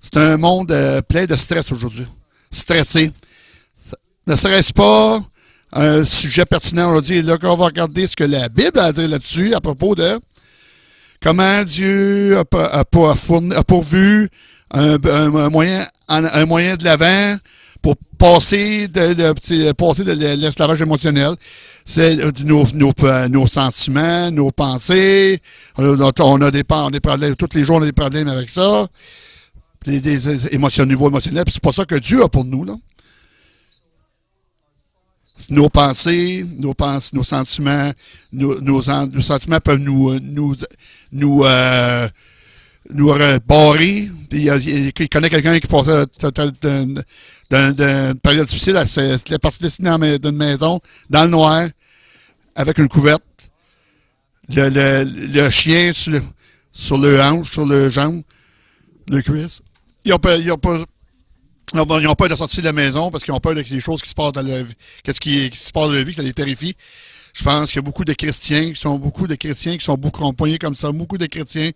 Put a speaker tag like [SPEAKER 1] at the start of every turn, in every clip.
[SPEAKER 1] C'est un monde plein de stress aujourd'hui. Stressé. Ne serait-ce pas un sujet pertinent aujourd'hui? Là, qu'on va regarder ce que la Bible a à dire là-dessus, à propos de comment Dieu a pourvu un moyen de l'avant pour passer de l'esclavage émotionnel. C'est nos sentiments, nos pensées. On a des problèmes, tous les jours on a des problèmes avec ça. Des émotions, niveau émotionnel. Puis c'est pas ça que Dieu a pour nous, là. Nos pensées, nos sentiments, nos sentiments peuvent nous barrer. Puis il connaît quelqu'un qui passait d'une période difficile. C'était parti destiné d'une maison, dans le noir, avec une couverte. Le chien sur le hanche, sur le jambe, le cuisse. Ils ont peur de sortir de la maison parce qu'ils ont peur des choses qui se passent dans leur vie. Qu'est-ce qui se passe dans leur vie, que ça les terrifie. Je pense qu'il y a beaucoup de chrétiens qui sont beaucoup empoignés comme ça. Beaucoup de chrétiens.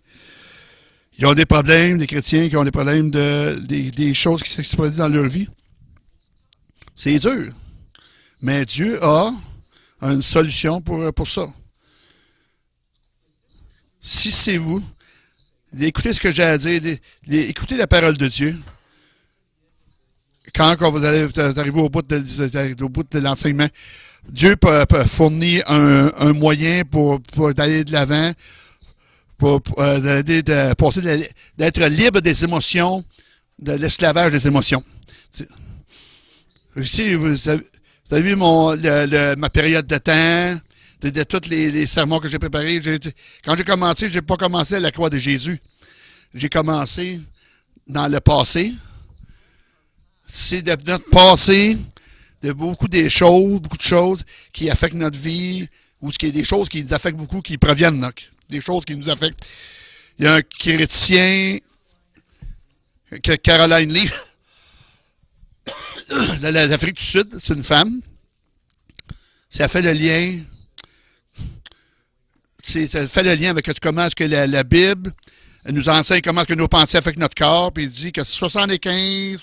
[SPEAKER 1] Ils ont des problèmes, des chrétiens qui ont des problèmes des choses qui se produisent dans leur vie. C'est dur. Mais Dieu a une solution pour ça. Si c'est vous, écoutez ce que j'ai à dire, écoutez la parole de Dieu. Quand vous allez arriver au bout de l'enseignement, Dieu peut fournir un moyen pour aller de l'avant, pour d'être libre des émotions, de l'esclavage des émotions. Ici, vous avez vu ma période de temps, de tous les sermons que j'ai préparés. Quand j'ai commencé, je n'ai pas commencé à la croix de Jésus. J'ai commencé dans le passé. C'est de notre passé, de beaucoup de choses qui affectent notre vie, ou des choses qui nous affectent beaucoup, qui proviennent, donc, des choses qui nous affectent. Il y a un chrétien, Caroline Lee, de l'Afrique du Sud, c'est une femme. Ça fait le lien. Ça fait le lien avec comment est-ce que la Bible nous enseigne comment est-ce que nos pensées affectent notre corps, puis il dit que 75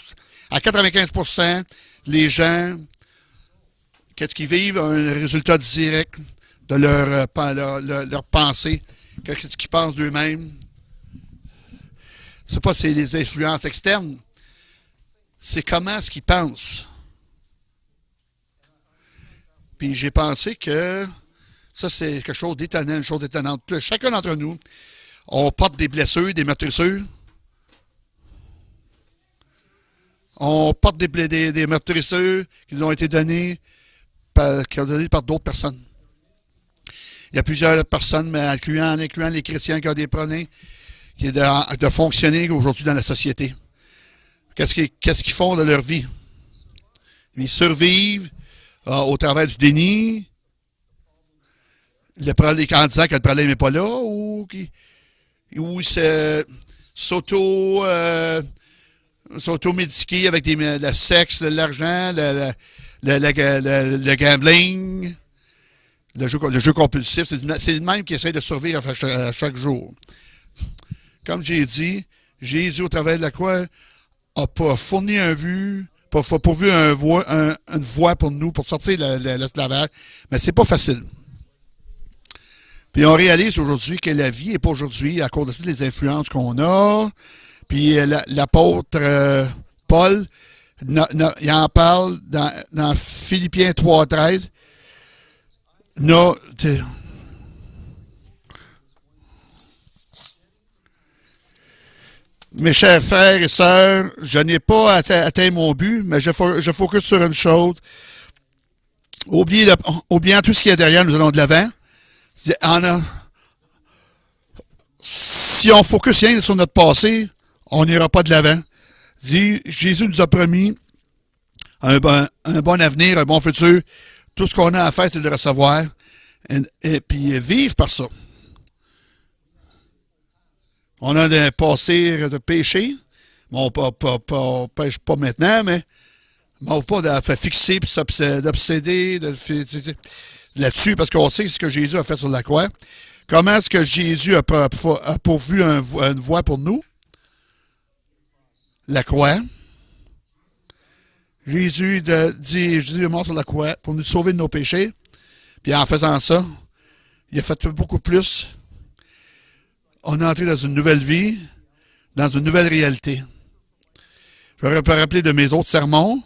[SPEAKER 1] à 95%, les gens, qu'est-ce qu'ils vivent, un résultat direct de leur pensée, qu'est-ce qu'ils pensent d'eux-mêmes. C'est pas c'est les influences externes, c'est comment est-ce qu'ils pensent. Puis j'ai pensé que ça, c'est quelque chose d'étonnant, une chose d'étonnante. Chacun d'entre nous, on porte des blessures, des meurtrissures. On porte des meurtrissures qui nous ont été données par d'autres personnes. Il y a plusieurs personnes, mais incluant les chrétiens qui ont des problèmes de fonctionner aujourd'hui dans la société. Qu'est-ce qu'ils font de leur vie? Ils survivent au travers du déni, en disant que le problème n'est pas là, ou ils s'auto-médiquer avec le sexe, l'argent, le gambling, le jeu compulsif. C'est le même qui essaie de survivre à chaque jour. Comme j'ai dit, Jésus, au travers de la croix, a fourni pourvu une voie pour nous, pour sortir de l'esclavage. Mais c'est pas facile. Puis on réalise aujourd'hui que la vie n'est pas aujourd'hui à cause de toutes les influences qu'on a. Puis l'apôtre Paul, il en parle dans Philippiens 3,13. Mes chers frères et sœurs, je n'ai pas atteint mon but, mais je focus sur une chose. Oubliant tout ce qui est derrière, nous allons de l'avant. Si on focus rien sur notre passé, on n'ira pas de l'avant. Jésus nous a promis un bon avenir, un bon futur. Tout ce qu'on a à faire, c'est de le recevoir et puis vivre par ça. On a un passé de péché. Bon, on pêche pas maintenant, mais on pas de fixer et d'obséder là-dessus, parce qu'on sait ce que Jésus a fait sur la croix. Comment est-ce que Jésus a pourvu une voie pour nous? la croix. Jésus est mort sur la croix pour nous sauver de nos péchés. Puis en faisant ça, il a fait beaucoup plus. On est entré dans une nouvelle vie, dans une nouvelle réalité. Je me rappeler de mes autres sermons.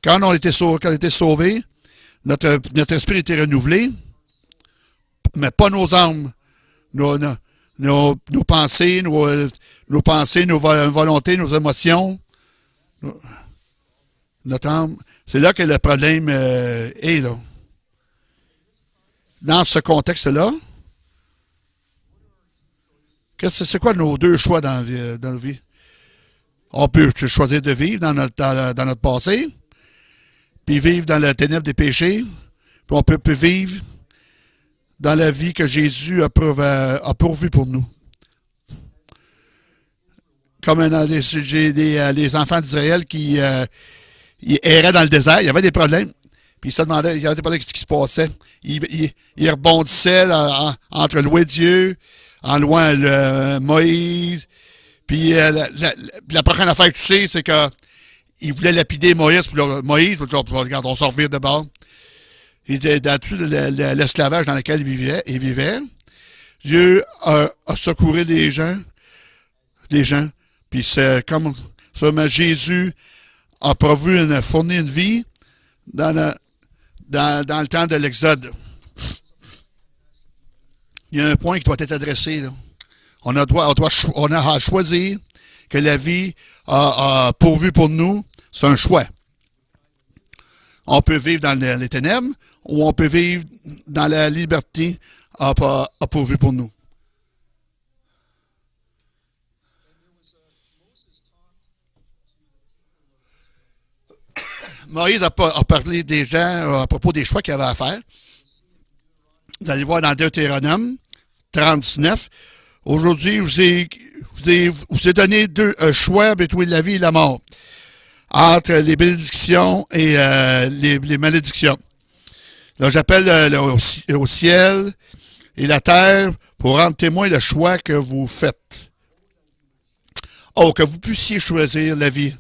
[SPEAKER 1] Quand on était sauvés, notre esprit était renouvelé, mais pas nos âmes, nos pensées, nos volontés, nos émotions. Notre âme. C'est là que le problème est, là. Dans ce contexte-là, c'est quoi nos deux choix dans la vie? On peut choisir de vivre dans notre passé, puis vivre dans la ténèbre des péchés, puis on peut vivre dans la vie que Jésus a pourvu pour nous. Comme les enfants d'Israël qui erraient dans le désert, il y avait des problèmes, puis ils se demandaient, il y avait des problèmes, qu'est-ce qui se passait. Ils rebondissaient entre louer Dieu, en louant Moïse. Puis la prochaine affaire que tu sais, c'est qu'ils voulaient lapider Moïse. Puis regarde, on s'en revient de bord. Il était dans tout l'esclavage dans lequel il vivait. Dieu a secouru des gens. Puis c'est comme ça, mais Jésus a fourni une vie dans le temps de l'Exode. Il y a un point qui doit être adressé, là. On a à choisir que la vie a pourvu pour nous. C'est un choix. On peut vivre dans les ténèbres ou on peut vivre dans la liberté a pourvu pour nous. Moïse a parlé des gens à propos des choix qu'il avait à faire. Vous allez voir dans Deutéronome 39. Aujourd'hui, je vous ai donné deux choix entre la vie et la mort, entre les bénédictions et les malédictions. Là, j'appelle au ciel et la terre pour rendre témoin le choix que vous faites. Oh, que vous puissiez choisir la vie,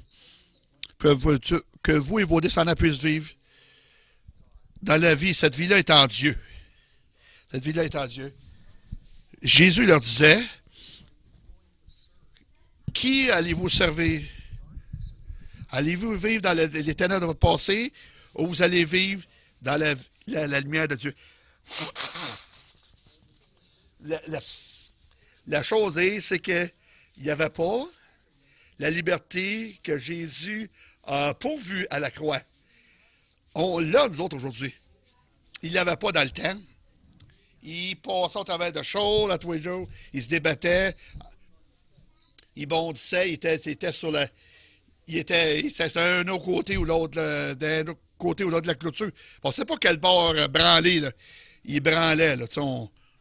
[SPEAKER 1] que vous et vos descendants puissent vivre dans la vie. Cette vie-là est en Dieu. Cette vie-là est en Dieu. Jésus leur disait, qui allez-vous servir? Allez-vous vivre dans les ténèbres de votre passé ou vous allez vivre dans la lumière de Dieu? La chose c'est qu'il n'y avait pas la liberté que Jésus a pourvue à la croix. On l'a, nous autres, aujourd'hui. Il ne l'avait pas dans le temps. Il passait au travers de choses à tous les jours. Il se débattait. Il bondissait. Il était sur la... C'était un autre côté ou l'autre, d'un autre côté ou l'autre de la clôture. On ne sait pas quel bord branler, là. Il branlait, là.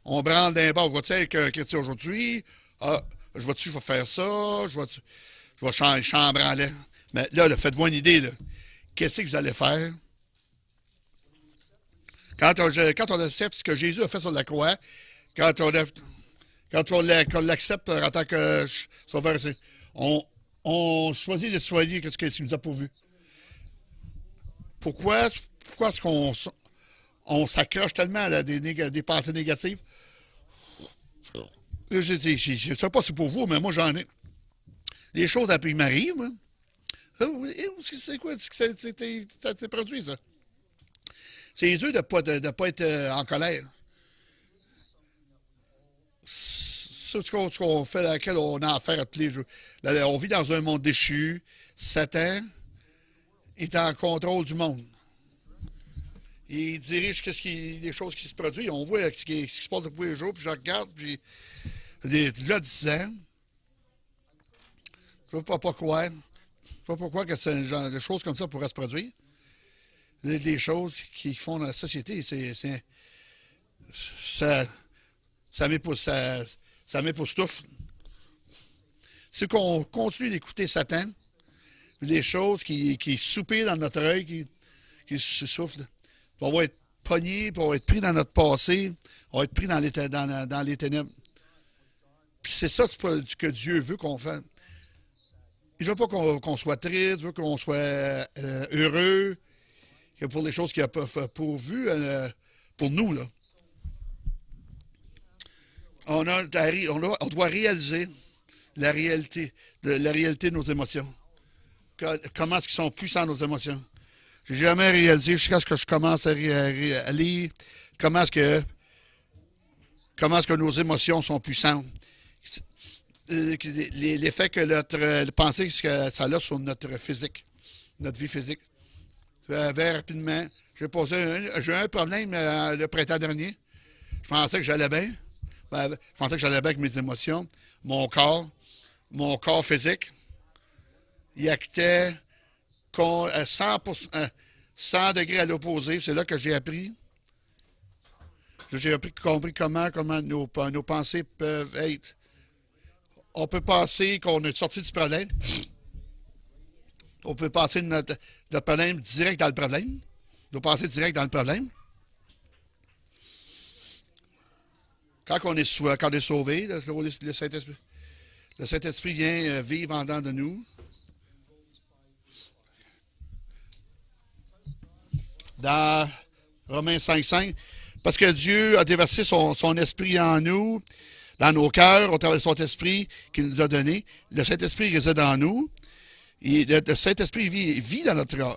[SPEAKER 1] On branle d'un bord. Vois-tu avec un chrétien aujourd'hui? Ah, je vais faire ça. Je vais chambranler. Mais là, faites-vous une idée, là. Qu'est-ce que vous allez faire? Quand on accepte ce que Jésus a fait sur la croix, quand on l'accepte en tant que sauveur, on choisit de soigner ce qu'il nous a pourvu. Pourquoi est-ce qu'on s'accroche tellement à des pensées négatives? Je ne sais pas si c'est pour vous, mais moi j'en ai. Les choses après m'arrivent, moi. C'est quoi ça s'est produit, ça? C'est dur de ne pas être en colère. C'est ce qu'on fait, à laquelle on a affaire à tous les jours. Là, on vit dans un monde déchu. Satan est en contrôle du monde. Il dirige les choses qui se produisent. On voit ce qui se passe depuis les jours, puis je regarde, puis là, 10 ans, je ne sais pas pourquoi. Je ne sais pas pourquoi que ce genre de choses comme ça pourraient se produire. Les choses qui font dans la société, ça m'époustoufle. C'est qu'on continue d'écouter Satan, les choses qui soupirent dans notre œil, qui se soufflent. On va être pognés, puis on va être pris dans notre passé, on va être pris dans les ténèbres. Puis c'est ça que Dieu veut qu'on fasse. Il ne veut pas qu'on soit triste, il veut qu'on soit heureux, que pour les choses qu'il a pourvues pour nous. Là. On doit réaliser la réalité de nos émotions. Comment est-ce qu'ils sont puissants, nos émotions. J'ai jamais réalisé jusqu'à ce que je commence à lire comment est-ce que nos émotions sont puissantes. L'effet que notre pensée que ça a sur notre physique, notre vie physique. Très rapidement, j'ai eu un problème le printemps dernier. Je pensais que j'allais bien. Je pensais que j'allais bien avec mes émotions. Mon corps physique, il actait 100 degrés à l'opposé. C'est là que j'ai appris. J'ai compris comment nos pensées peuvent être. On peut penser qu'on est sorti du problème. On peut passer notre problème direct dans le problème. Nos pensées direct dans le problème. Quand on est sauvé, le Saint-Esprit vient vivre en dedans de nous. Dans Romains 5,5, parce que Dieu a déversé son esprit en nous, dans nos cœurs, au travers de son esprit qu'il nous a donné. Le Saint-Esprit réside en nous. Et le Saint-Esprit vit dans notre cœur.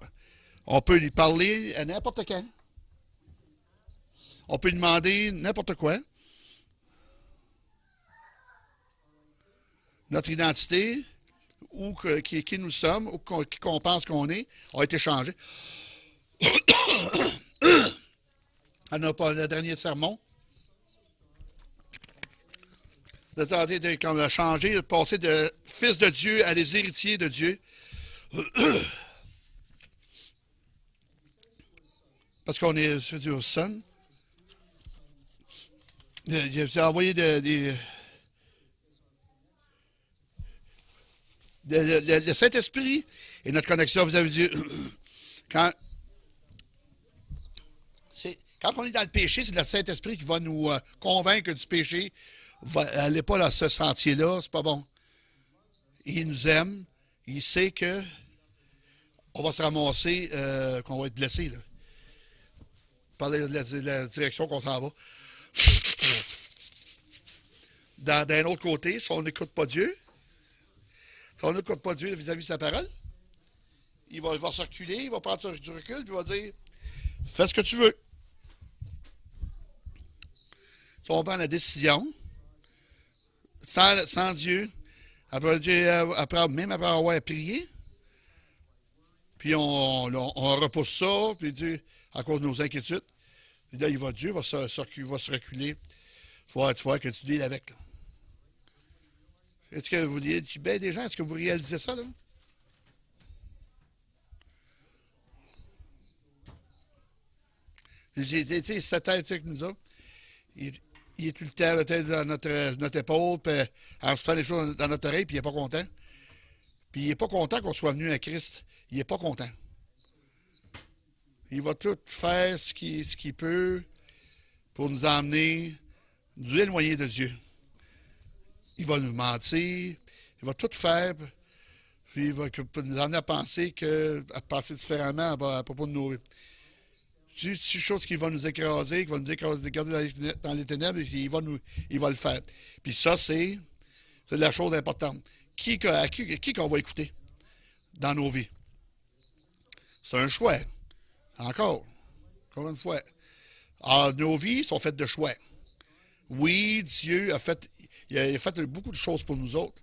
[SPEAKER 1] On peut lui parler à n'importe quand. On peut lui demander n'importe quoi. Notre identité, ou qui nous sommes, ou qui qu'on pense qu'on est, a été changé. Le dernier sermon. Quand on a changé, passé de fils de Dieu à des héritiers de Dieu. Parce qu'on est Dieu Son. Il a envoyé le Saint-Esprit et notre connexion vis-à-vis de Dieu. Quand on est dans le péché, c'est le Saint-Esprit qui va nous convaincre du péché. Allez pas dans ce sentier-là, c'est pas bon. Il nous aime. Il sait que on va se ramasser, qu'on va être blessé. Là. Parler de la direction qu'on s'en va. D'un autre côté, si on n'écoute pas Dieu, si on n'écoute pas Dieu vis-à-vis de sa parole, il va se reculer, il va prendre du recul, puis il va dire « Fais ce que tu veux ». Si on prend la décision, sans Dieu, même après avoir prié, puis on repousse ça, puis Dieu, à cause de nos inquiétudes, puis là, Dieu va se reculer. Il faut que tu deals avec. Là. Est-ce que vous dites, ben des gens, est-ce que vous réalisez ça, là? Tu sais, sa tête avec nous autres, il est tout le temps la tête dans notre épaule, puis en se fait les choses dans notre oreille, puis il n'est pas content. Puis il n'est pas content qu'on soit venu à Christ. Il n'est pas content. Il va tout faire ce qu'il peut pour nous emmener, nous éloigner de Dieu. Il va nous mentir, il va tout faire, puis il va nous emmener à penser différemment à propos de nos... C'est une chose qui va nous écraser, garder dans les ténèbres, il va le faire. Puis ça, c'est la chose importante. Qui qu'on va écouter dans nos vies? C'est un choix. Encore une fois. Alors, nos vies sont faites de choix. Oui, Dieu a fait beaucoup de choses pour nous autres.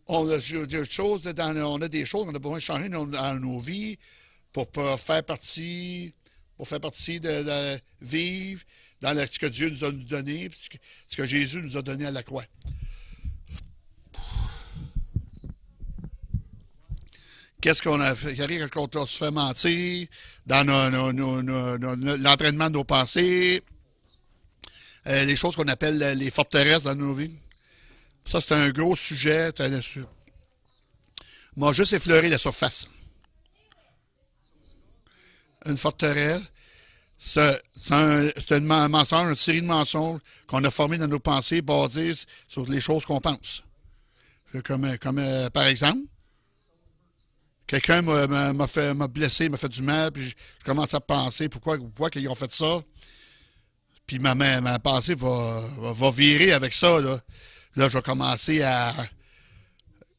[SPEAKER 1] On a des choses qu'on a besoin de changer dans nos vies pour faire partie de vivre dans ce que Dieu nous a donné, ce que Jésus nous a donné à la croix. Qu'est-ce qu'on a fait quand on se fait mentir dans l'entraînement de nos pensées, les choses qu'on appelle les forteresses dans nos vies. Ça, c'est un gros sujet. Moi, juste effleuré la surface. Une forteresse, c'est un mensonge, une série de mensonges qu'on a formés dans nos pensées basés sur les choses qu'on pense. Par exemple, quelqu'un m'a blessé, m'a fait du mal, puis je commence à penser pourquoi ils ont fait ça. Puis ma pensée va virer avec ça. Là, je vais commencer à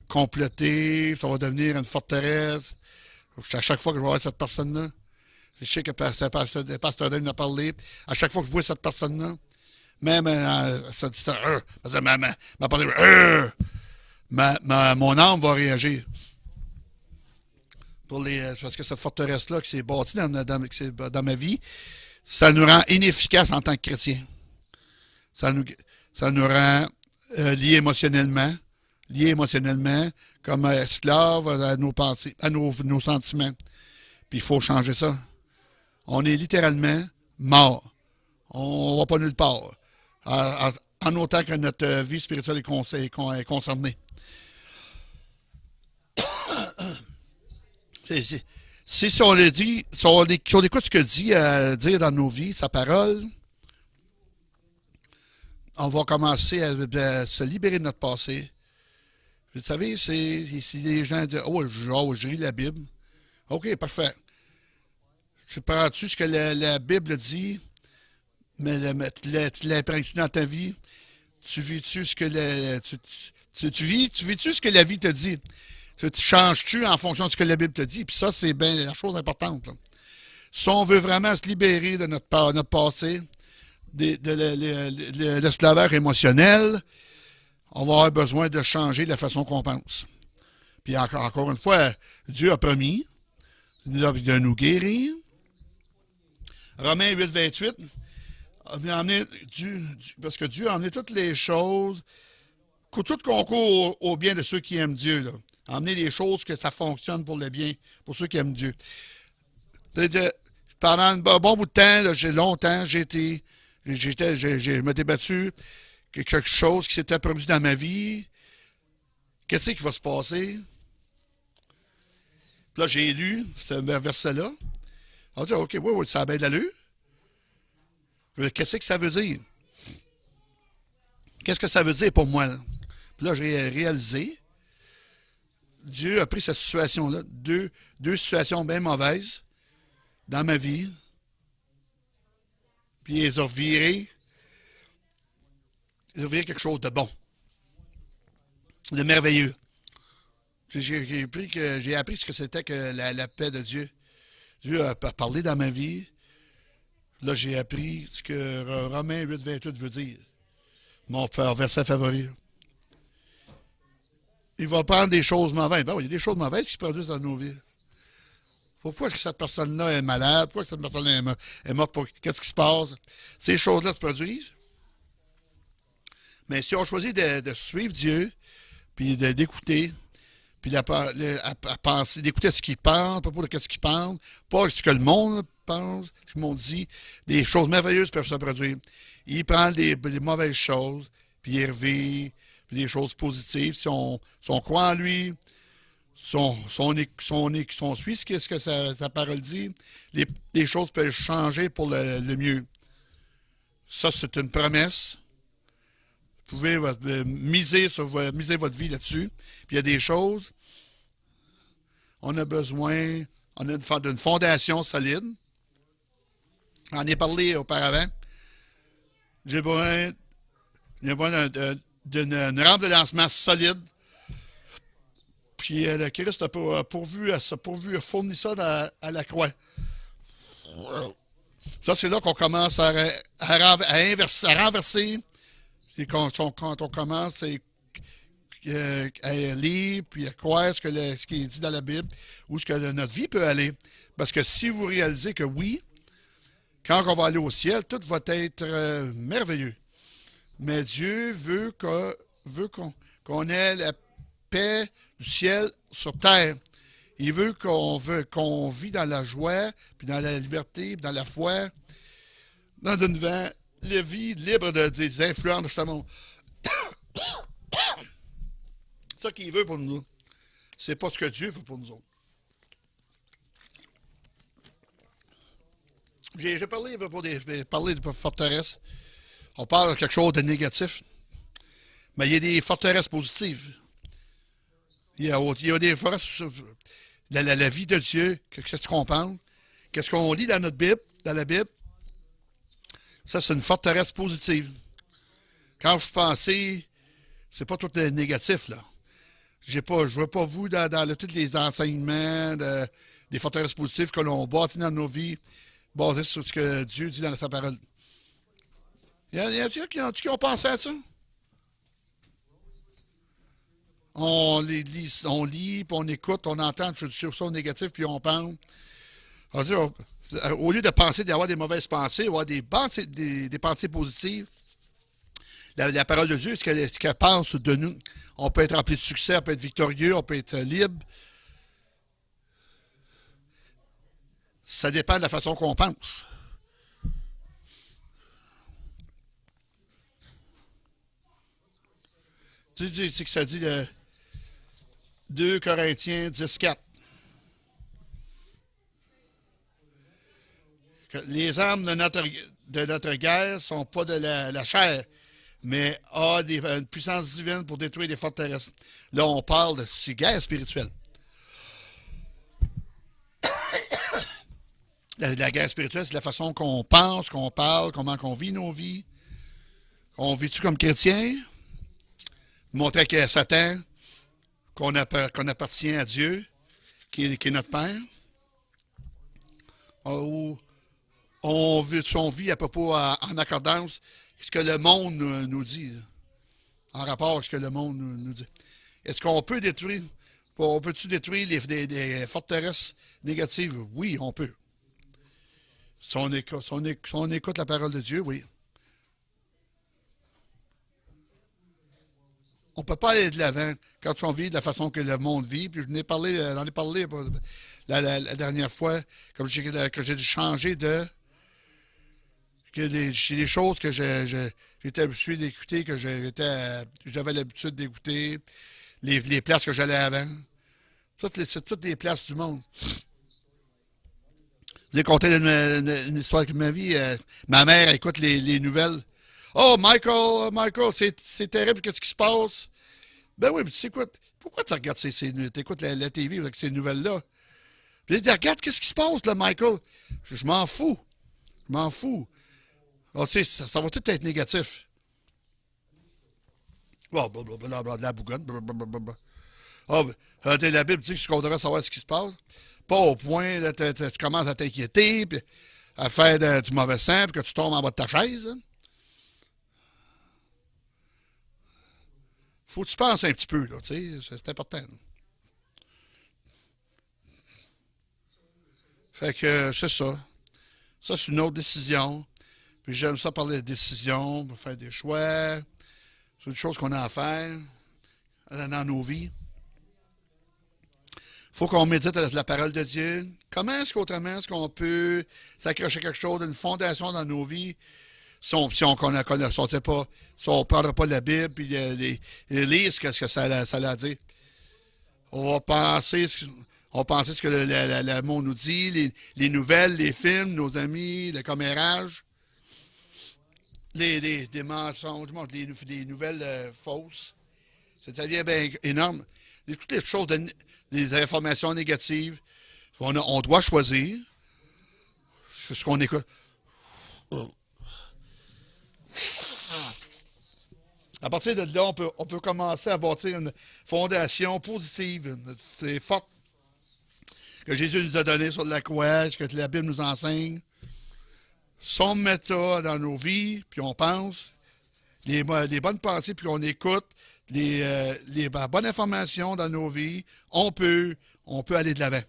[SPEAKER 1] compléter, ça va devenir une forteresse. À chaque fois que je vais voir cette personne-là, je sais que le pasteur Dan m'a parlé, à chaque fois que je vois cette personne-là, même ça dit ça, m'a parlé, mon âme va réagir. Parce que cette forteresse-là qui s'est bâtie dans ma vie, ça nous rend inefficaces en tant que chrétiens. Ça nous rend liés émotionnellement, comme esclaves à nos pensées, à nos sentiments. Puis il faut changer ça. On est littéralement mort. On ne va pas nulle part. En autant que notre vie spirituelle est concernée. Si on le dit, si on écoute ce que dit dire dans nos vies, sa parole, on va commencer à se libérer de notre passé. Vous savez, si les gens disent je lis la Bible. OK, parfait. Tu prends-tu ce que la Bible dit, mais tu l'imprègnes dans ta vie? Tu vis-tu ce que tu vis-tu ce que la vie te dit? Tu changes-tu en fonction de ce que la Bible te dit? Puis ça, c'est bien la chose importante. Là. Si on veut vraiment se libérer de notre passé, de l'esclavage émotionnel, on va avoir besoin de changer la façon qu'on pense. Puis encore une fois, Dieu a promis de nous guérir. Romains 8, 28, parce que Dieu a amené toutes les choses, tout concourt au bien de ceux qui aiment Dieu. Là. Amener les choses que ça fonctionne pour le bien, pour ceux qui aiment Dieu. Pendant un bon bout de temps, là, je m'étais battu quelque chose qui s'était produit dans ma vie. Qu'est-ce qui va se passer? Puis là, j'ai lu ce verset-là. On dit, OK, oui, ça a bien de l'allure. Qu'est-ce que ça veut dire? Qu'est-ce que ça veut dire pour moi? Là? Puis là, j'ai réalisé, Dieu a pris cette situation-là, deux situations bien mauvaises dans ma vie, puis il les a virées. Il a viré quelque chose de bon, de merveilleux. J'ai appris ce que c'était que la paix de Dieu. Dieu a parlé dans ma vie. Là, j'ai appris ce que Romains 8, 28 veut dire. Mon verset favori. Il va prendre des choses mauvaises. Ben oui, il y a des choses mauvaises qui se produisent dans nos vies. Pourquoi est-ce que cette personne-là est malade? Pourquoi cette personne-là est morte? Qu'est-ce qui se passe? Ces choses-là se produisent. Mais si on choisit de suivre Dieu, puis d'écouter, puis penser, d'écouter ce qu'il pense, pas pour ce qu'il pense, pas ce que le monde pense, ce que le monde dit, des choses merveilleuses peuvent se produire. Il prend des mauvaises choses, puis il revit, puis des choses positives. Si on croit en lui, si on suit ce que sa parole dit, les choses peuvent changer pour le mieux. Ça, c'est une promesse. Vous pouvez miser votre vie là-dessus. Puis il y a des choses, on a besoin, d'une fondation solide. J'en ai parlé auparavant. J'ai besoin d'une rampe de lancement solide. Puis le Christ a pourvu à fournir ça à la croix. Ça, c'est là qu'on commence à renverser. Et quand on commence à lire puis à croire ce qui est dit dans la Bible, où ce que notre vie peut aller. Parce que si vous réalisez que oui, quand on va aller au ciel, tout va être merveilleux. Mais Dieu veut qu'on ait la paix du ciel sur terre. Il veut qu'on vit dans la joie, puis dans la liberté, puis dans la foi, dans une vie libre des influences de ce monde. C'est ça qu'il veut pour nous. C'est pas ce que Dieu veut pour nous autres. J'ai parlé de forteresse. On parle de quelque chose de négatif. Mais il y a des forteresses positives. Il y a des fois, la vie de Dieu, qu'est-ce qu'on pense, qu'est-ce qu'on lit dans notre Bible, dans la Bible, ça, c'est une forteresse positive. Quand vous pensez, c'est pas tout négatif, là. Je ne veux pas vous dans tous les enseignements des forteresses positives que l'on bâtit dans nos vies, basées sur ce que Dieu dit dans sa parole. Il y a qui ont pensé à ça? On lit, puis on écoute, on entend des choses négatives, puis on pense. On dit, au lieu de penser d'avoir des mauvaises pensées, avoir des pensées positives, la parole de Dieu, ce qu'elle pense de nous. On peut être rempli de succès, on peut être victorieux, on peut être libre. Ça dépend de la façon qu'on pense. Tu dis, c'est que ça dit le 2 Corinthiens 10:4. Les armes de notre guerre ne sont pas de la chair, mais une puissance divine pour détruire des forteresses. Là, on parle de guerre spirituelle. La guerre spirituelle, c'est la façon qu'on pense, qu'on parle, comment on vit nos vies. On vit-tu comme chrétien? Montrer qu'il y a Satan, qu'on appartient à Dieu, qui est notre Père. Ou on vit à propos en accordance ce que le monde nous dit, en rapport avec ce que le monde nous dit. Est-ce qu'on peut détruire, on peut-tu détruire les forteresses négatives? Oui, on peut. Si on écoute la parole de Dieu, oui. On ne peut pas aller de l'avant quand on vit de la façon que le monde vit. Puis j'en ai parlé la dernière fois, comme que j'ai changé de... C'est des choses que j'étais habitué d'écouter, que j'avais l'habitude d'écouter, les places que j'allais avant. C'est toutes les places du monde. Je vous ai conté une histoire de ma vie. Ma mère écoute les nouvelles. Oh, Michael, c'est terrible, qu'est-ce qui se passe? Ben oui, mais tu sais quoi? Pourquoi tu regardes t'écoutes la TV avec ces nouvelles-là? Puis elle dit, regarde, qu'est-ce qui se passe, là, Michael? Je m'en fous. Je m'en fous. Oh, tu sais, ça va tout être négatif. Oh, blablabla, la bougonne. Blablabla. Oh, la Bible dit que tu devrais savoir ce qui se passe. Pas au point, là, tu commences à t'inquiéter, puis à faire du mauvais sang, puis que tu tombes en bas de ta chaise. Hein. Faut que tu penses un petit peu, là, tu sais, c'est important. Là. Fait que c'est ça. Ça, c'est une autre décision. Puis j'aime ça parler de décisions, faire des choix. C'est une chose qu'on a à faire dans nos vies. Il faut qu'on médite la parole de Dieu. Comment est-ce qu'on peut s'accrocher quelque chose, d'une fondation dans nos vies, si on ne prendra pas la Bible et lire ce que ça a à dire. On va penser ce que le monde nous dit, les nouvelles, les films, nos amis, le commérage, des mensonges, des nouvelles fausses. C'est-à-dire bien énorme. Toutes les choses, des informations négatives. On doit choisir ce qu'on écoute. À partir de là, on peut commencer à bâtir une fondation positive, c'est forte, que Jésus nous a donné sur la croix, que la Bible nous enseigne. Si on met ça dans nos vies, puis on pense, les bonnes pensées, puis on écoute, les bonnes informations dans nos vies, on peut aller de l'avant.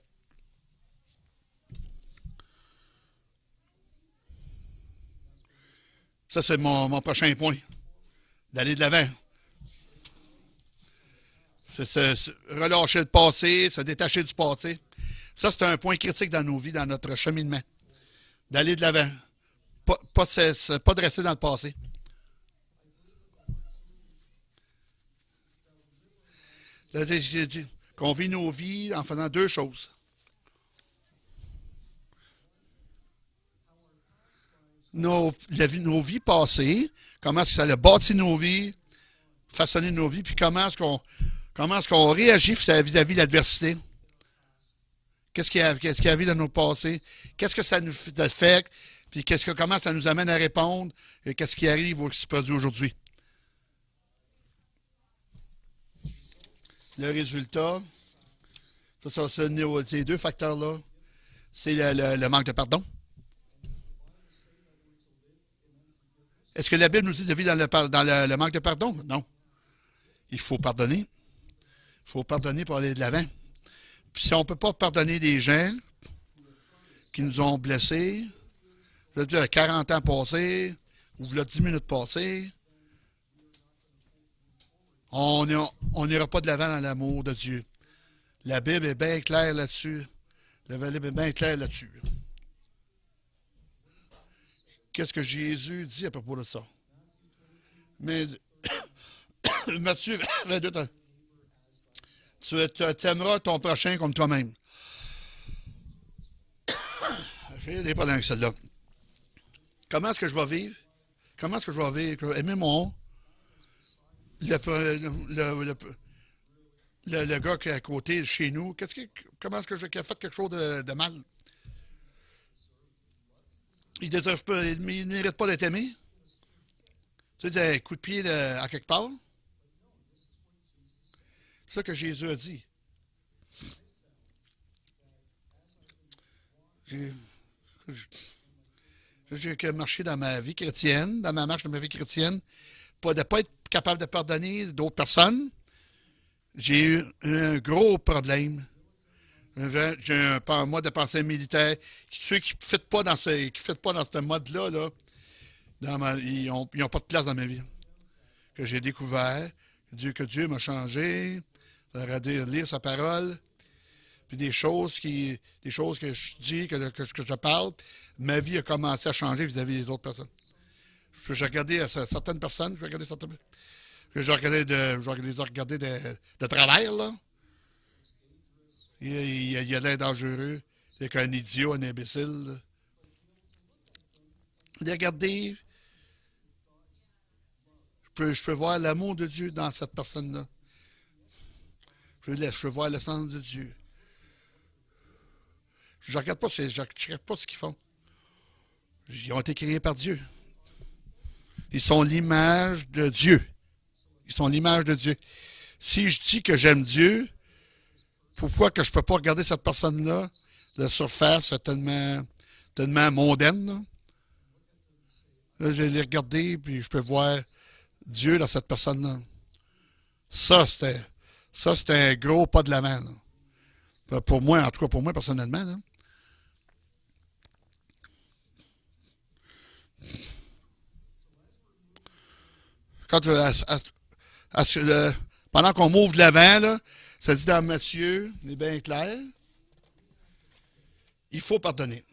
[SPEAKER 1] Ça, c'est mon prochain point. D'aller de l'avant. Relâcher le passé, se détacher du passé. Ça, c'est un point critique dans nos vies, dans notre cheminement. D'aller de l'avant. Pas de rester dans le passé. J'ai dit qu'on vit nos vies en faisant deux choses. Nos vies passées, comment est-ce que ça a bâti nos vies, façonné nos vies, puis comment est-ce Comment est-ce qu'on réagit vis-à-vis de l'adversité? Qu'est-ce qui arrive dans notre passé? Qu'est-ce que ça nous fait? Puis comment ça nous amène à répondre? Et qu'est-ce qui arrive ou qui se produit aujourd'hui? Le résultat, ces deux facteurs-là, c'est le manque de pardon. Est-ce que la Bible nous dit de vivre dans le manque de pardon? Non. Il faut pardonner. Il faut pardonner pour aller de l'avant. Puis si on ne peut pas pardonner des gens qui nous ont blessés, vous avez 40 ans passés, ou vous avez 10 minutes passées, on n'ira pas de l'avant dans l'amour de Dieu. La Bible est bien claire là-dessus. La Bible est bien claire là-dessus. Qu'est-ce que Jésus dit à propos de ça? Mais Matthieu 22, tu aimeras ton prochain comme toi-même. J'ai des problèmes avec celle-là. Comment est-ce que je vais vivre? Comment est-ce que je vais vivre? Aimer mon le gars qui est à côté de chez nous. Comment est-ce que j'ai fait quelque chose de mal? Il ne mérite pas d'être aimé. Tu sais, un coup de pied à quelque part. C'est ça que Jésus a dit. J'ai marché dans ma vie chrétienne, dans ma marche de ma vie chrétienne, de ne pas être capable de pardonner d'autres personnes. J'ai eu un gros problème. J'ai un mode de pensée militaire. Ceux qui ne fitent pas dans ce mode-là, ils n'ont pas de place dans ma vie. Que j'ai découvert, que Dieu m'a changé, lire sa parole, puis des choses que je dis, que je parle, ma vie a commencé à changer vis-à-vis des autres personnes. J'ai regardé certaines personnes, je les ai regardées de travers, là. Il a l'air dangereux. C'est qu'un idiot, un imbécile. Regardez, je peux voir l'amour de Dieu dans cette personne-là. Je peux voir l'essence de Dieu. Je ne regarde pas ce qu'ils font. Ils ont été créés par Dieu. Ils sont l'image de Dieu. Ils sont l'image de Dieu. Si je dis que j'aime Dieu, pourquoi que je ne peux pas regarder cette personne-là, de surface tellement mondaine? Là, je vais les regarder, puis je peux voir Dieu dans cette personne-là. Ça, c'était un gros pas de l'avant. Pour moi, en tout cas pour moi personnellement. Là. Pendant qu'on m'ouvre de l'avant, là, ça dit dans Matthieu, il est bien clair, il faut pardonner.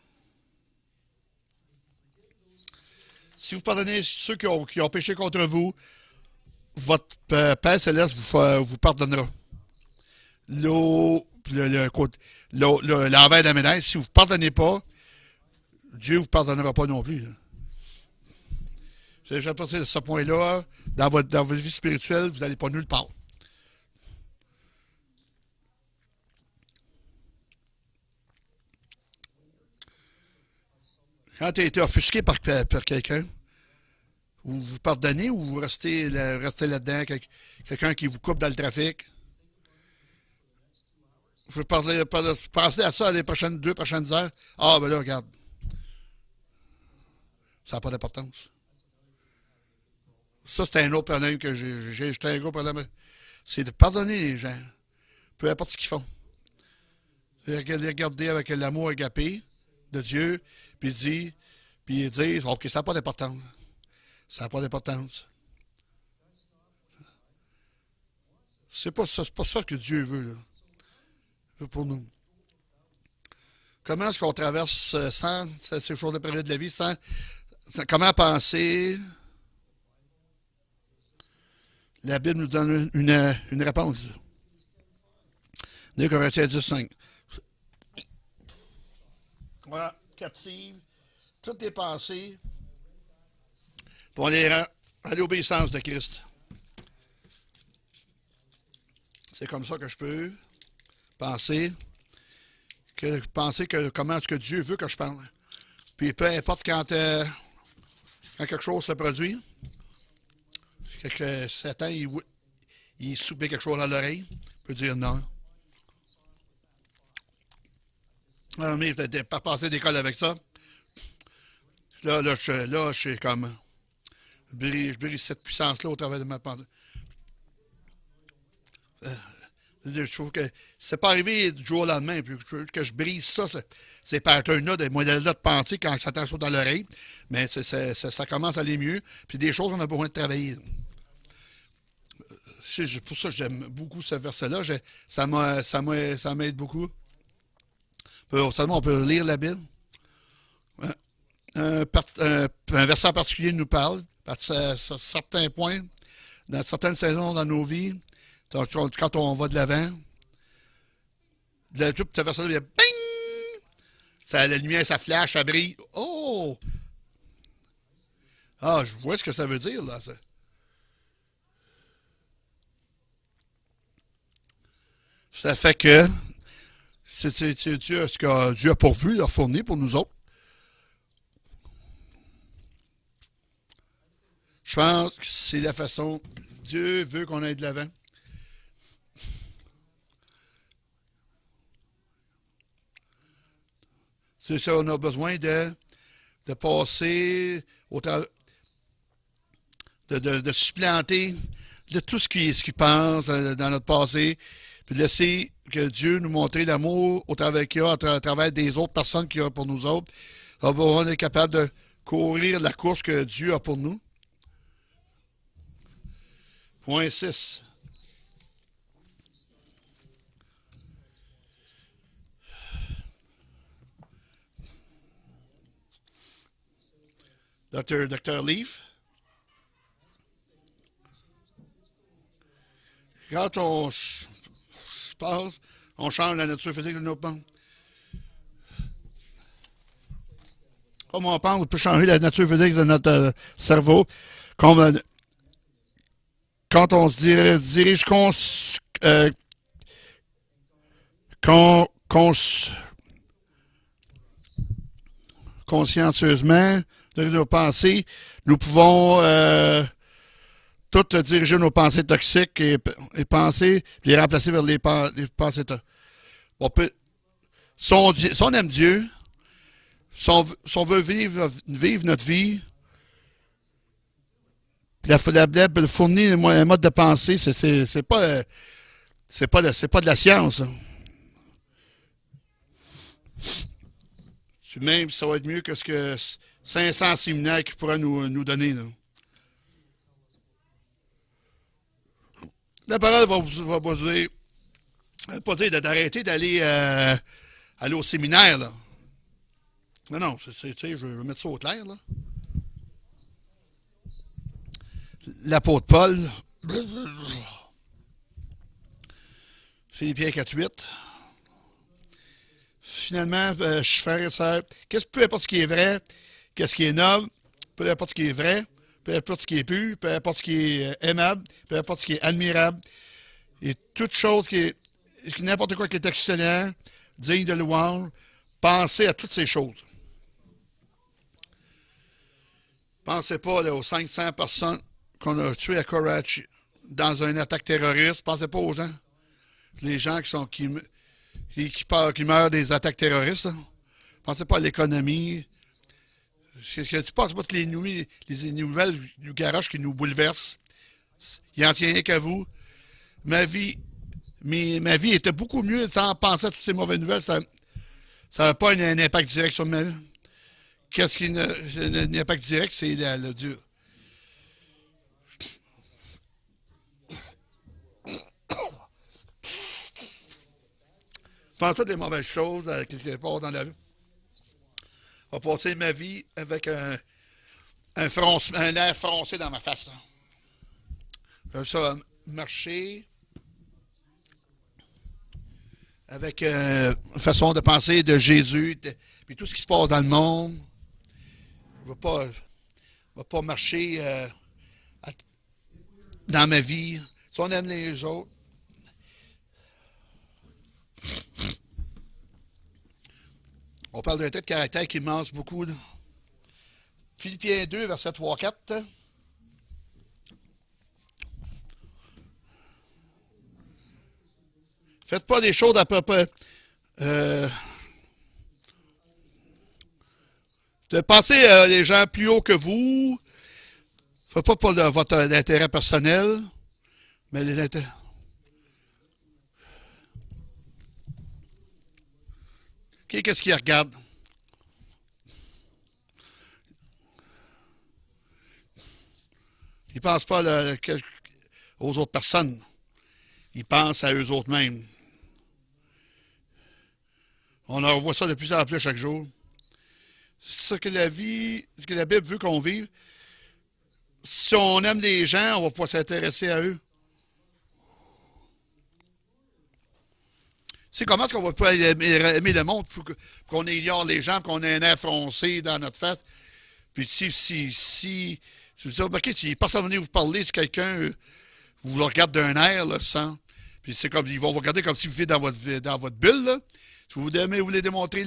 [SPEAKER 1] Si vous pardonnez ceux qui ont péché contre vous, votre Père Céleste vous pardonnera. L'envers de la médaille, si vous ne pardonnez pas, Dieu ne vous pardonnera pas non plus. Là. Vous avez partir de ce point-là, dans votre vie spirituelle, vous n'allez pas nulle part. Quand tu as été offusqué par quelqu'un, vous pardonnez ou vous restez là-dedans, quelqu'un qui vous coupe dans le trafic. Vous pensez à ça les 2 prochaines heures. Ah, ben là, regarde. Ça n'a pas d'importance. Ça, c'est un autre problème que j'ai. J'étais un gros problème. C'est de pardonner les gens. Peu importe ce qu'ils font. Les regarder avec l'amour agapé de Dieu, puis dire, OK, ça n'a pas d'importance. Ça n'a pas d'importance. C'est pas ça que Dieu veut, là. Il veut pour nous. Comment est-ce qu'on traverse sans ces choses de période de la vie, comment penser? La Bible nous donne une réponse. 2 Corinthiens 10:5. Voilà, captive toutes tes pensées pour les rendre à l'obéissance de Christ. C'est comme ça que je peux penser que comment est-ce que Dieu veut que je parle. Puis peu importe quand quelque chose se produit, que Satan il soupait quelque chose dans l'oreille, il peut dire non. Alors, mais peut-être pas passer d'école avec ça. Là, je suis comme. Je brise cette puissance-là au travers de ma pensée. Je trouve que c'est pas arrivé du jour au lendemain, puis que je brise ça, ces patterns-là, des modèles-là de pensée quand ça t'en saute dans l'oreille. Mais ça commence à aller mieux. Puis des choses, on a besoin de travailler. Pour ça, j'aime beaucoup ce verset-là. Ça m'aide beaucoup. Seulement, on peut lire la Bible. Un verset en particulier nous parle, parce que sur certains points, dans certaines saisons dans nos vies, quand on va de l'avant, tout ce verset-là, il y a bing! La lumière, ça flash, ça brille. Oh! Ah, je vois ce que ça veut dire, là. Ça fait que c'est ce que Dieu a pourvu, a fourni pour nous autres. Je pense que c'est la façon. Dieu veut qu'on aille de l'avant. C'est ça, on a besoin de passer de supplanter de tout ce qui passe dans notre passé, puis de laisser que Dieu nous montre l'amour au travers qu'il y a, à travers des autres personnes qu'il y a pour nous autres. On est capable de courir la course que Dieu a pour nous. Point 6. Dr. Leaf. Quand on se passe, on change la nature physique de nos pensées. Comme on pense, on peut changer la nature physique de notre cerveau. Quand on se dirige consciencieusement de nos pensées, nous pouvons toutes diriger nos pensées toxiques et penser, les remplacer vers les pensées toxiques. Si on aime Dieu, si on veut vivre notre vie, la Bible fournit un mode de pensée, c'est pas de la science. Même ça va être mieux que ce que 500 séminaires qui pourraient nous donner. Là. La parole va vous dire, pas dire d'arrêter d'aller aller au séminaire. Là. Non, je vais mettre ça au clair. Là. L'apôtre Paul, Philippiens 4.8. Finalement, je ferai ça. Peu importe ce qui est vrai, qu'est-ce qui est noble, peu importe ce qui est vrai, peu importe ce qui est pur, peu importe ce qui est aimable, peu importe ce qui est admirable, et toute chose n'importe quoi qui est excellent, digne de louange, pensez à toutes ces choses. Pensez pas là, aux 500 personnes qu'on a tuées à Karachi dans une attaque terroriste. Pensez pas aux gens. Les gens qui meurent des attaques terroristes. Hein. Pensez pas à l'économie. Tu penses pas toutes les nouvelles du garage qui nous bouleversent. Il en tient rien qu'à vous. Ma vie était beaucoup mieux sans penser à toutes ces mauvaises nouvelles. Ça n'a pas un impact direct sur ma vie. Qu'est-ce qui a un impact direct? C'est le Dieu. Pense toutes les mauvaises choses, qu'est-ce qui se passe dans la vie. Je vais passer ma vie avec un air froncé dans ma face. Je vais ça marcher avec une façon de penser de Jésus, puis tout ce qui se passe dans le monde. Je ne vais pas marcher dans ma vie. Si on aime les autres, On parle d'un trait de caractère qui manque beaucoup. Là. Philippiens 2, verset 3-4. Faites pas des choses à peu près. De penser les gens plus haut que vous. Faites pas pour votre intérêt personnel, mais les intérêts. Qu'est-ce qu'il regarde? Ils ne pensent pas aux autres personnes. Ils pensent à eux autres mêmes. On en voit ça de plus en plus chaque jour. C'est ça que la vie, ce que la Bible veut qu'on vive. Si on aime les gens, on va pouvoir s'intéresser à eux. C'est comment est-ce qu'on va pouvoir aimer le monde pour qu'on ignore les gens, qu'on ait un air froncé dans notre face. Puis si vous dites, OK, si personne venir vous parler, si quelqu'un vous le regarde d'un air, là, sans. Puis c'est comme, ils vont vous regarder comme si vous vivez dans votre bulle, là. Si vous voulez démontrer,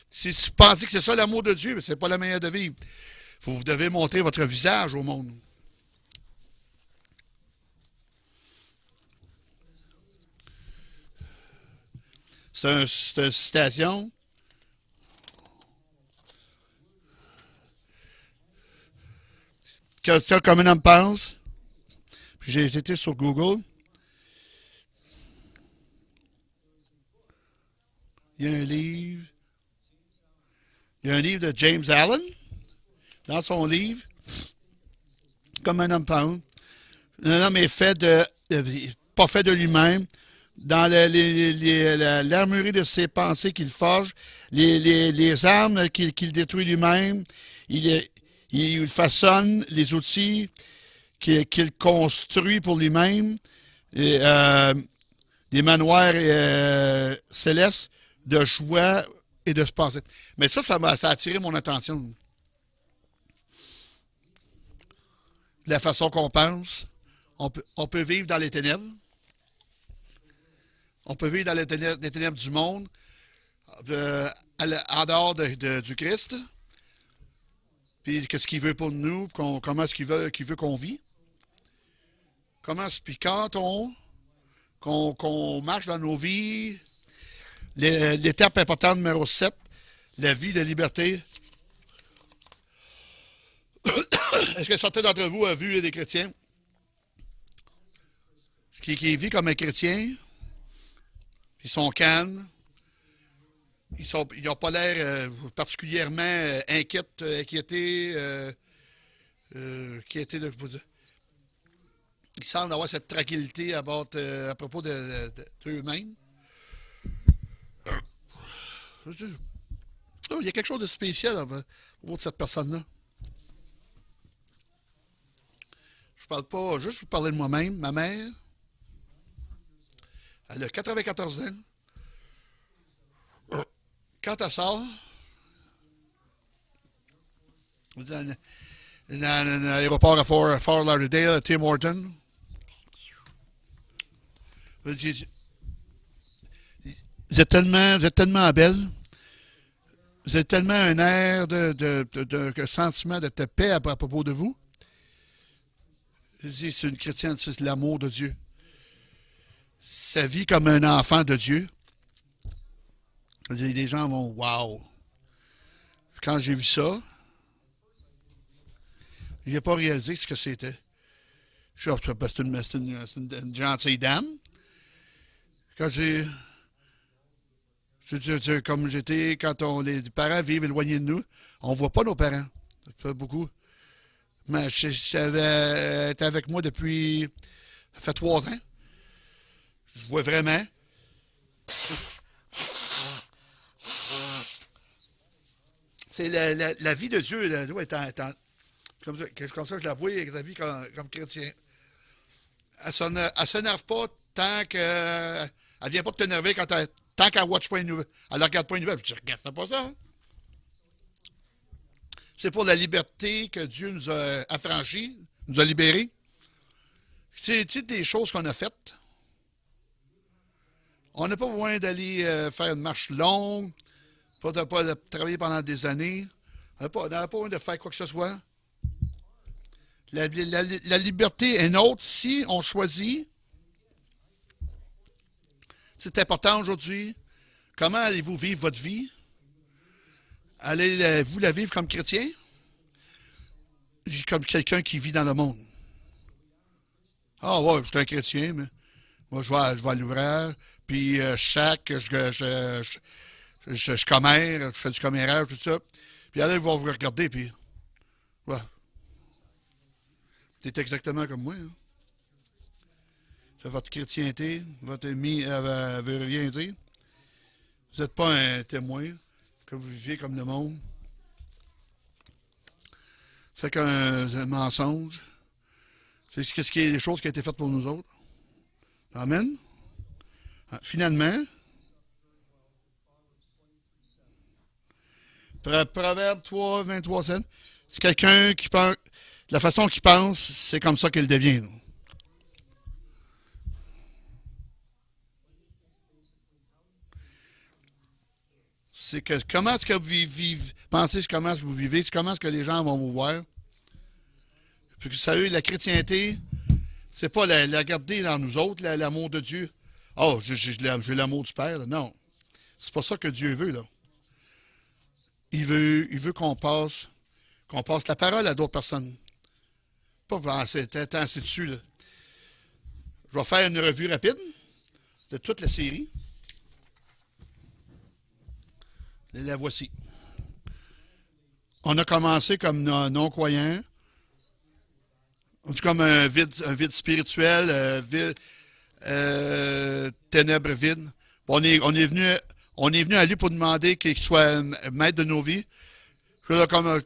[SPEAKER 1] si vous pensez que c'est ça l'amour de Dieu, mais c'est pas la manière de vivre. Vous devez montrer votre visage au monde. C'est une citation. Quelqu'un comme un homme pense. Puis j'ai été sur Google. Il y a un livre. Il y a un livre de James Allen. Dans son livre, comme un homme pense. Un homme est fait pas fait de lui-même. Dans l'armurerie de ses pensées qu'il forge, les armes qu'il détruit lui-même, il façonne les outils qu'il construit pour lui-même, des manoirs célestes de joie et de se penser. Mais ça a attiré mon attention. De la façon qu'on pense, on peut vivre dans les ténèbres. On peut vivre dans les ténèbres du monde, en dehors du Christ. Puis qu'est-ce qu'il veut pour nous, comment est-ce qu'il veut qu'on vit. Puis quand qu'on marche dans nos vies, l'étape importante numéro 7, la vie de liberté. Est-ce que certains d'entre vous ont vu des chrétiens qui vit comme un chrétien? Ils sont calmes. Ils n'ont pas l'air particulièrement inquiétés. Ils semblent avoir cette tranquillité à propos d'eux-mêmes. Il y a quelque chose de spécial au propos de cette personne-là. Je ne parle pas juste vous parler de moi-même. Ma mère, elle a 94 ans. Quand elle sort, dans l'aéroport à Fort Lauderdale, à Tim Horton, vous êtes tellement belle. Vous êtes tellement un air de sentiment de paix à propos de vous. C'est une chrétienne, c'est l'amour de Dieu. Sa vie comme un enfant de Dieu. Les gens vont, wow! Quand j'ai vu ça, je n'ai pas réalisé ce que c'était. C'est une gentille dame. Quand comme j'étais, quand les parents vivent éloignés de nous, on ne voit pas nos parents. Pas beaucoup. Mais elle était avec moi depuis, ça fait 3 ans. Je vois vraiment. C'est la vie de Dieu, là, comme ça que je la vois, avec la vie comme chrétien. Elle ne s'énerve pas tant qu'elle ne vient pas de t'énerver tant qu'elle ne watch pas une nouvelle. Elle ne regarde pas une nouvelle. Je dis, regarde, c'est pas ça. Hein? C'est pour la liberté que Dieu nous a affranchis, nous a libérés. C'est des choses qu'on a faites. On n'a pas besoin d'aller faire une marche longue. pas travailler pendant des années. On n'a pas besoin de faire quoi que ce soit. La liberté est nôtre si on choisit. C'est important aujourd'hui. Comment allez-vous vivre votre vie? Allez-vous la vivre comme chrétien? Comme quelqu'un qui vit dans le monde. Ah ouais, je suis un chrétien, mais moi je vais à l'ouvrage, puis je commère, je fais du commérage, tout ça. Puis allez, ils vont vous regarder, puis ouais, c'est exactement comme moi. Hein. C'est votre chrétienté, votre ami veut rien dire. Vous n'êtes pas un témoin, que vous vivez comme le monde. C'est qu'un mensonge. C'est ce qui est les choses qui ont été faites pour nous autres. Amen. Finalement, Proverbe 3, 23, 7, c'est quelqu'un qui pense, la façon qu'il pense, c'est comme ça qu'il devient. C'est que comment est-ce que vous pensez, comment est-ce que vous vivez, comment est-ce que les gens vont vous voir. Puis vous savez, la chrétienté, c'est pas la garder dans nous autres, l'amour de Dieu. Oh, j'ai l'amour du Père. Là. Non. C'est pas ça que Dieu veut, là. Il veut qu'on passe la parole à d'autres personnes. Pas penser ainsi dessus, là. Je vais faire une revue rapide de toute la série. Et la voici. On a commencé comme non-croyants. Comme un vide spirituel, ténèbres vides. On est venu à lui pour demander qu'il soit maître de nos vies. Là, quand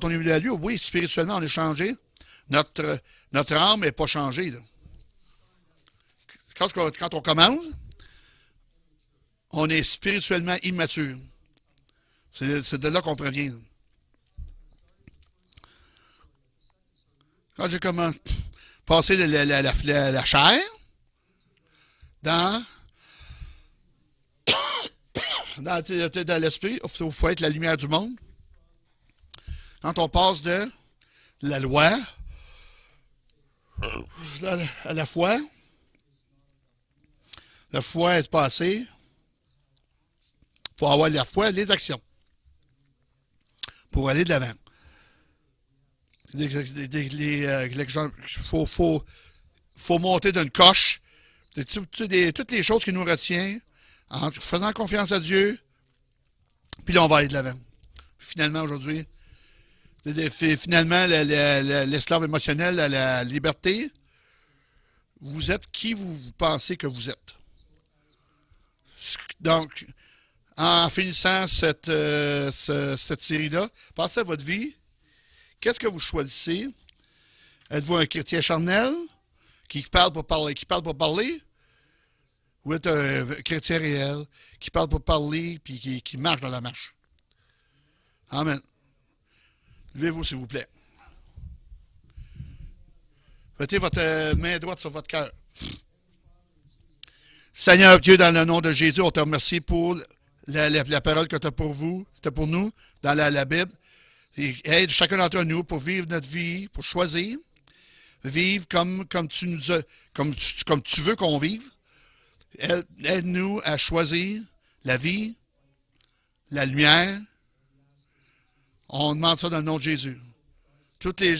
[SPEAKER 1] on est venu à lui, oui, spirituellement, on est changé. Notre âme n'est pas changée. Là. Quand on commence, on est spirituellement immature. C'est de là qu'on provient. Quand j'ai passé la chair dans l'esprit, il faut être la lumière du monde. Quand on passe de la loi à la foi est passée. Il faut avoir la foi, les actions pour aller de l'avant. Il faut monter d'une coche. Toutes les choses qui nous retiennent en faisant confiance à Dieu, puis là, on va aller de l'avant. Finalement, aujourd'hui, l'esclave émotionnel à la liberté, vous êtes qui vous pensez que vous êtes. Donc, en finissant cette série-là, pensez à votre vie. Qu'est-ce que vous choisissez? Êtes-vous un chrétien charnel qui parle pour parler? Ou êtes un chrétien réel qui parle pour parler puis qui marche dans la marche? Amen. Levez-vous, s'il vous plaît. Mettez votre main droite sur votre cœur. Seigneur Dieu, dans le nom de Jésus, on te remercie pour la parole que tu as pour vous, c'était pour nous, dans la Bible. Et aide chacun d'entre nous pour vivre notre vie, pour choisir, vivre comme tu veux qu'on vive. Aide-nous à choisir la vie, la lumière. On demande ça dans le nom de Jésus. Tous les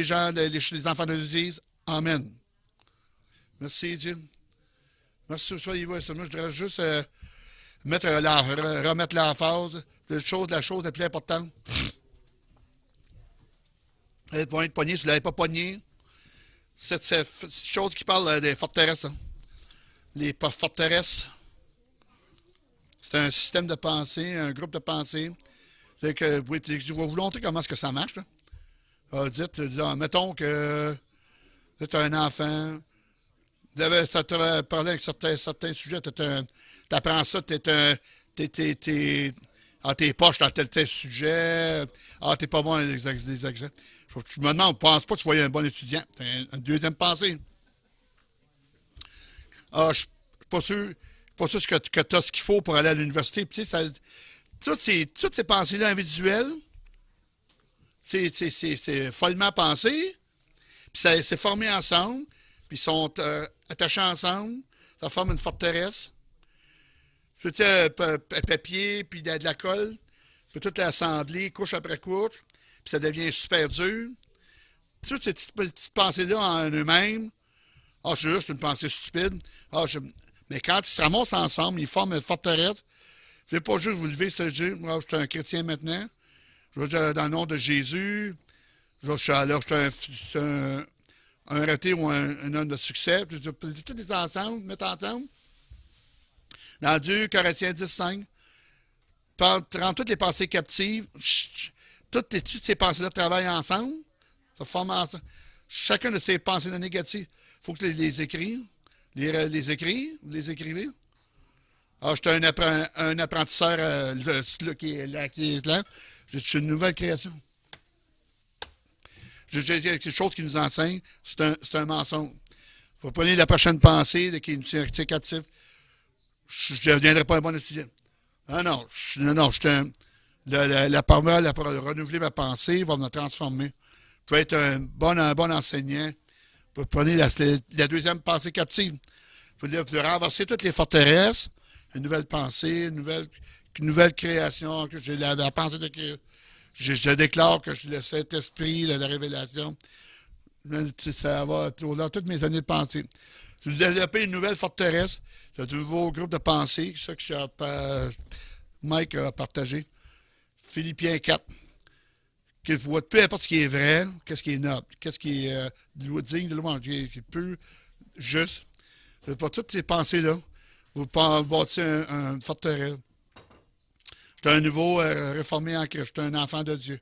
[SPEAKER 1] gens, les enfants de Dieu disent Amen. Merci, Dieu. Merci, soyez-vous. Moi, je voudrais juste remettre l'emphase. La chose la plus importante. Être pogné, si vous ne l'avez pas pogné, cette chose qui parle des forteresses. Hein. Les forteresses, c'est un système de pensée, un groupe de pensée. Je vais vous montrer comment est-ce que ça marche. Mettons que vous êtes un enfant, ça te parlé avec certains sujets, tu apprends ça, t'es poches dans tel sujet, t'es pas bon dans des examens. Tu me demandes, je ne pense pas que tu voyais un bon étudiant. C'est une deuxième pensée. Je ne suis pas sûr. Pas sûr que tu as ce qu'il faut pour aller à l'université. Puis, tu sais, toutes ces pensées-là individuelles, c'est follement pensé, puis c'est formé ensemble, puis ils sont attachés ensemble, ça forme une forteresse. Puis, tu sais, papier, puis de la colle, puis tout l'assembler, couche après couche, puis ça devient super dur. Toutes ces petites pensées-là en eux-mêmes, ah, c'est juste une pensée stupide. Mais quand ils se ramassent ensemble, ils forment une forteresse. Vous ne pouvez pas juste vous lever et se dire, moi, je suis un chrétien maintenant. Je vais dire dans le nom de Jésus. Je suis un raté ou un homme de succès. Puis, tous les ensemble, mettre ensemble. Dans 2 Corinthiens 10:5, rend toutes les pensées captives. Toutes ces pensées-là travaillent ensemble. Ça forme ensemble. Chacun de ces pensées-là négatives, il faut que tu les écrives. Les écrivez. Ah, j'étais un apprentisseur qui est là. Je suis une nouvelle création. J'ai quelque chose qui nous enseigne, c'est un mensonge. Il faut prendre la prochaine pensée qui est une captif. Je ne deviendrai pas un bon étudiant. Ah non, la parole pour renouveler ma pensée va me transformer. Je peux être un bon enseignant. Vous prenez la deuxième pensée captive. Vous renverser toutes les forteresses, une nouvelle pensée, une nouvelle création, que j'ai la pensée de créer. Je déclare que le Saint-Esprit, la révélation, ça va au-delà de toutes mes années de pensée. Si vous développez une nouvelle forteresse, c'est un nouveau groupe de pensée, ça que Mike a partagé. Philippiens 4. Peu importe ce qui est vrai, qu'est-ce qui est noble, qu'est-ce qui est digne de louange, qui est peu juste. Pas toutes ces pensées-là. Vous bâtissez une forteresse. Je suis un nouveau réformé en Christ. Je suis un enfant de Dieu.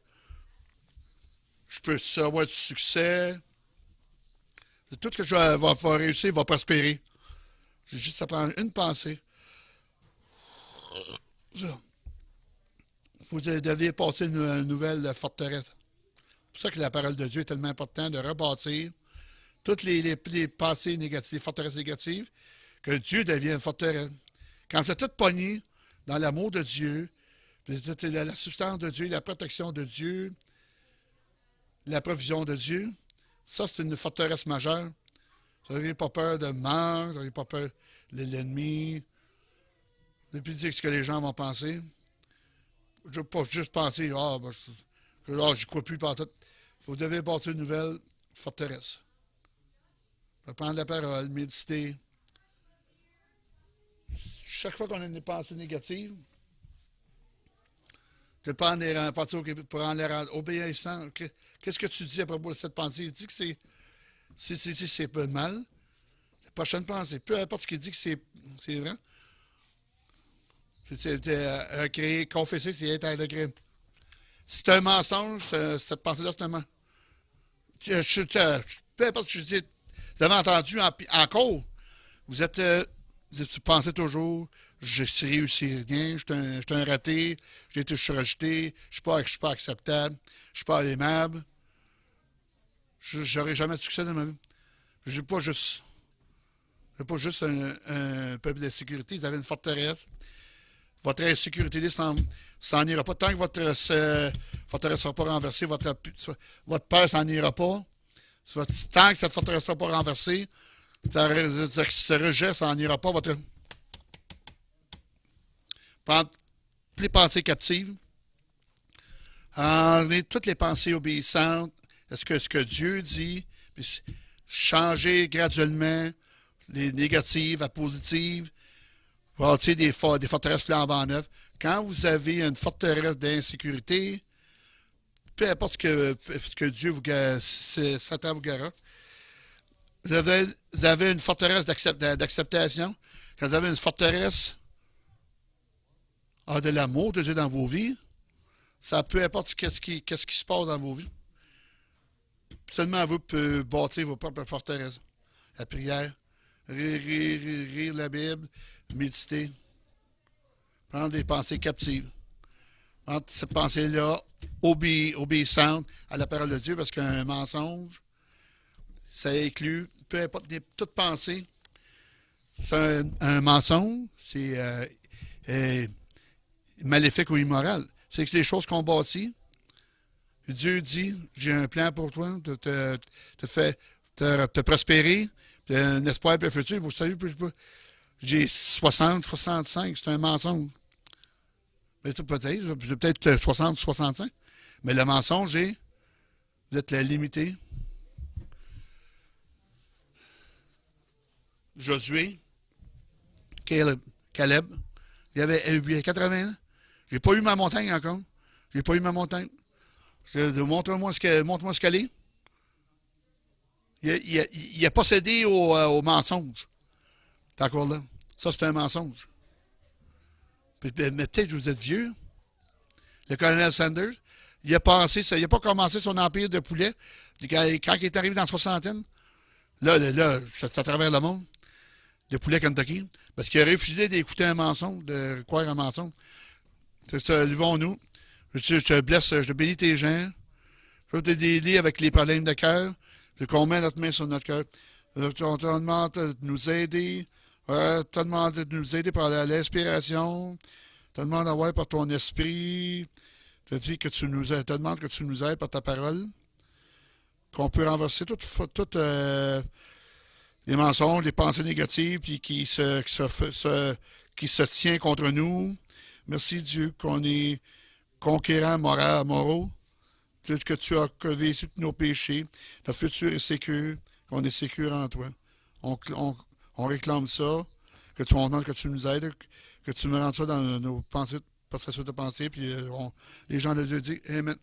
[SPEAKER 1] Je peux avoir du succès. Tout ce que je vais réussir va prospérer. J'ai juste à prendre une pensée. Ça. Vous devez passer une nouvelle forteresse. C'est pour ça que la parole de Dieu est tellement importante de rebâtir toutes les pensées négatives, les forteresses négatives, que Dieu devienne forteresse. Quand c'est tout pogné dans l'amour de Dieu, la substance de Dieu, la protection de Dieu, la provision de Dieu, ça c'est une forteresse majeure. Vous n'aurez pas peur de mort, vous n'aurez pas peur de l'ennemi, vous n'avez plus dire ce que les gens vont penser. Je ne veux pas juste penser, je ne crois plus par tout. Vous devez bâtir une nouvelle forteresse. Prendre la parole, méditer. Chaque fois qu'on a une pensée négative, tu peux en partir pour en les rendre obéissants. Qu'est-ce que tu dis à propos de cette pensée? Il dit que c'est pas mal. La prochaine pensée, peu importe ce qu'il dit que c'est vrai. C'est confesser, c'est être à degré. Si c'est un mensonge, cette pensée-là, c'est un mensonge. Peu importe ce que je dis, vous avez entendu encore, vous pensez toujours, je ne réussi rien, je suis un raté, je suis rejeté, je ne suis pas acceptable, je ne suis pas aimable, je n'aurai jamais de succès dans ma vie. Je n'ai pas juste un peuple de sécurité, vous avez une forteresse. Votre insécurité s'en ira pas. Tant que votre forteresse ne sera pas renversée, votre peur s'en ira pas. Tant que cette forteresse ne sera pas renversée, ce rejet s'en ira pas. Prendre toutes les pensées captives, enlever toutes les pensées obéissantes, est-ce que Dieu dit, puis changer graduellement les négatives à positives, bâtir des forteresses flambant neuves. Quand vous avez une forteresse d'insécurité, peu importe ce que Dieu Satan vous garde, vous avez une forteresse d'acceptation. Quand vous avez une forteresse de l'amour de Dieu dans vos vies, ça peu importe qu'est-ce qui se passe dans vos vies. Seulement vous pouvez bâtir vos propres forteresses. La prière, rire la Bible, méditer, prendre des pensées captives. Prendre cette pensée-là obéissante à la parole de Dieu, parce qu'un mensonge, ça inclut, peu importe toute pensée, C'est un mensonge, c'est maléfique ou immoral. C'est que les choses qu'on bâtit, Dieu dit, j'ai un plan pour toi, te prospérer, un espoir pour le futur. Vous savez, j'ai 60, 65, c'est un mensonge. Mais peut-être 60, 65. Mais le mensonge est, vous êtes limité. Josué, Caleb, il avait 80 ans. J'ai pas eu ma montagne encore. J'ai pas eu ma montagne. Montre-moi ce qu'elle est. Il a pas cédé au mensonge. T'es encore là. Ça, c'est un mensonge. Mais peut-être que vous êtes vieux. Le colonel Sanders, il a pas commencé son empire de poulet. Quand il est arrivé dans la soixantaine, là, c'est à travers le monde, le poulet Kentucky, parce qu'il a refusé d'écouter un mensonge, de croire un mensonge. C'est ça, levons-nous. Je te blesse, je te bénis tes gens. Je veux t'aider avec les problèmes de cœur. Je qu'on met notre main sur notre cœur. On te demande de nous aider. Te demande de nous aider par l'inspiration. Te demande d'avoir par ton esprit. Te demande que tu nous aides par ta parole. Qu'on peut renverser toutes les mensonges, les pensées négatives puis qui se tient contre nous. Merci Dieu qu'on est conquérants moraux. Que tu as vécu tous nos péchés. Notre futur est sécure, qu'on est sécure en toi. On réclame ça, que tu nous aides, que tu me rendes ça dans nos pensées, processus de pensée, puis les gens de Dieu disent Amen.